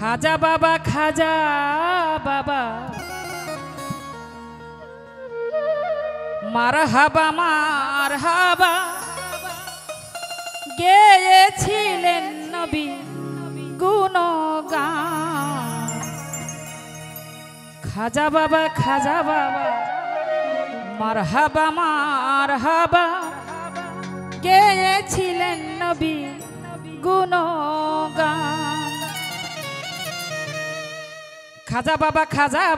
खाजा बाबा মারহাবা গেয়েছিলেন নবী গুণগান। খাজা বাবা মারহাবা গেয়েছিলেন নবী গুণগান। খাজা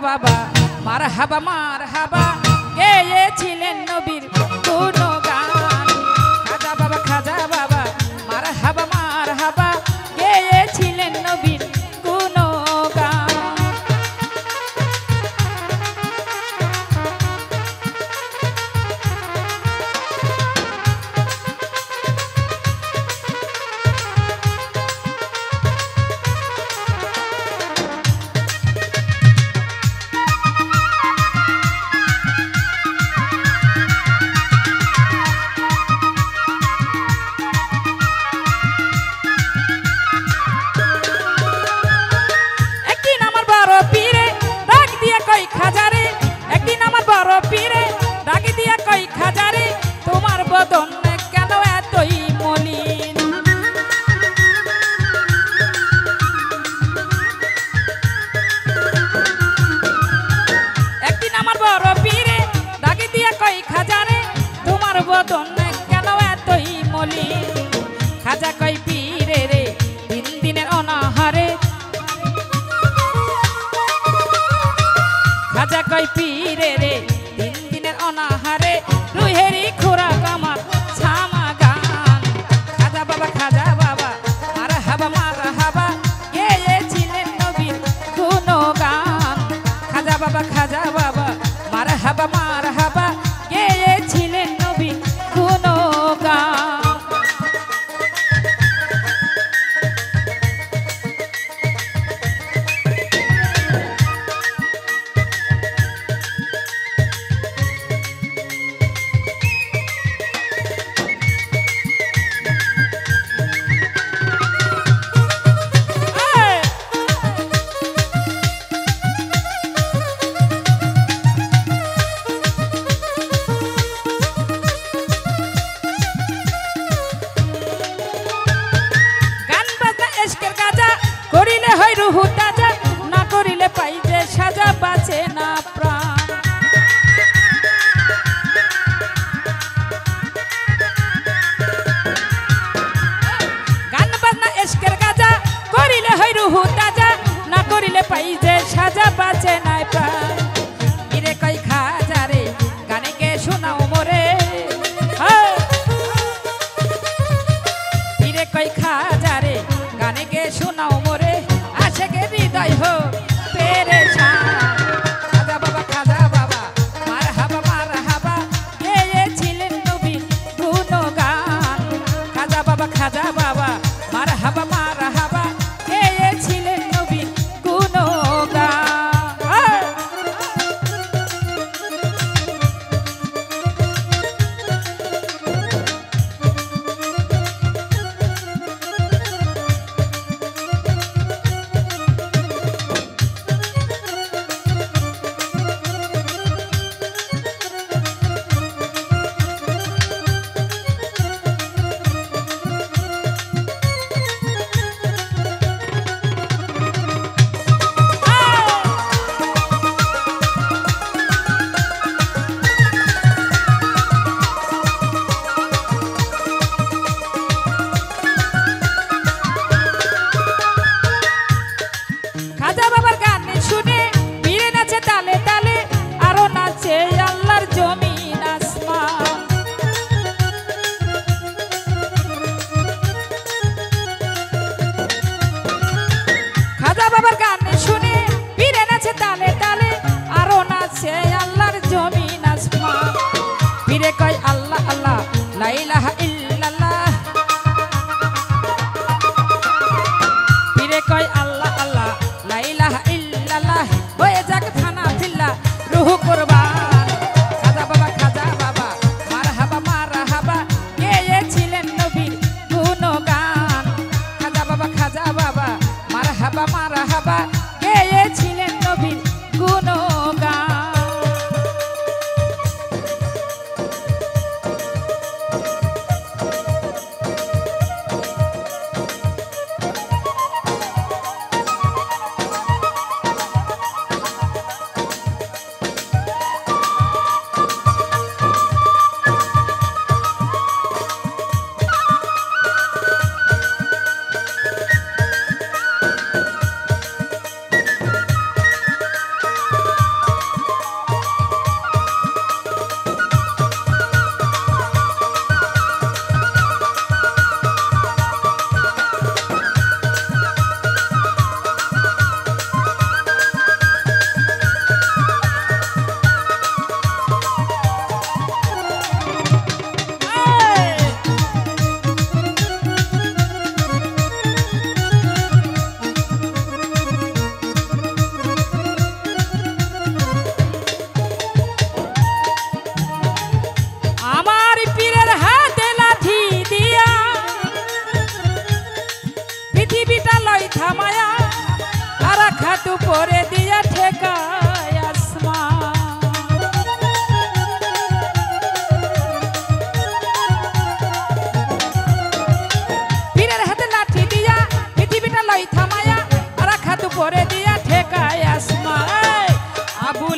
বাবা মারহাবা গেয়েছিলেন নবীর গুণগান। খাজা বাবা মারহাবা গেয়েছিলেন নবীর গুণগান। তোমার বদন কেন এতই মলিন? একদিন আমার বড় পীরে ডাকি দিয়া কই খাজারে, তোমার বদন কেন এতই মলিন? খাজা কই পীরে রে দিন দিনের অনাহারে, খাজা কই পীরে রে দিন দিনের অনাহারে, রুহেরি খোরাক আমার ছামা গান। খাজা বাবা মারহাবা গেয়েছিলেন নবীর গুণগান। খাজা বাবা মারহাবা গেয়েছিলেন নবীর গুণগান। করিলে হয় রুহু তাজা, না করিলে পাই যে সাজা, বাঁচে না প্রাণ। গান বাজনা এশকের গাজা করিলে হয় রুহু তাজা, না করিলে পাই যে সাজা, বাঁচে না প্রাণ। ইরে কই খাজা রে গানে গে শোনাও মোরে, ইরে কই খাজা রে গানে গে শোনাও মোরে, আশেকে হৃদয় হো পেরেশান। খাজা বাবা মারহাবা গেয়েছিলেন নবীর গুণগান। খাজা বাবা মারহাবা গেয়েছিলেন নবীর গুণগান।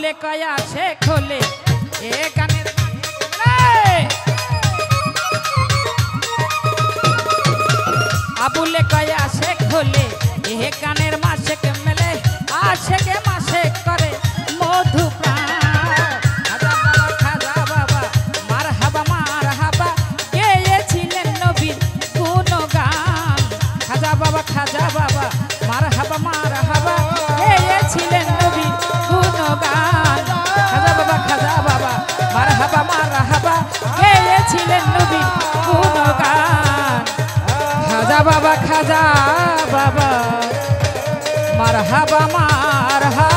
আবুলে কয়া সে খোলে এ গানের আবুলে কয়া সে খোলে এ গানের মাসে কে মেলে আসে কে মাসে করে মধু প্রাণ খাজা বাবা মার হাবা গেয়েছিলেন নবীর গুণগান খাজা বাবা মার হাবা গেয়েছিলেন নবীর গুণগান খাজা বাবা মার হাবা গেয়েছিলেন নবীর গুণগান খাজা বাবা মার হাবা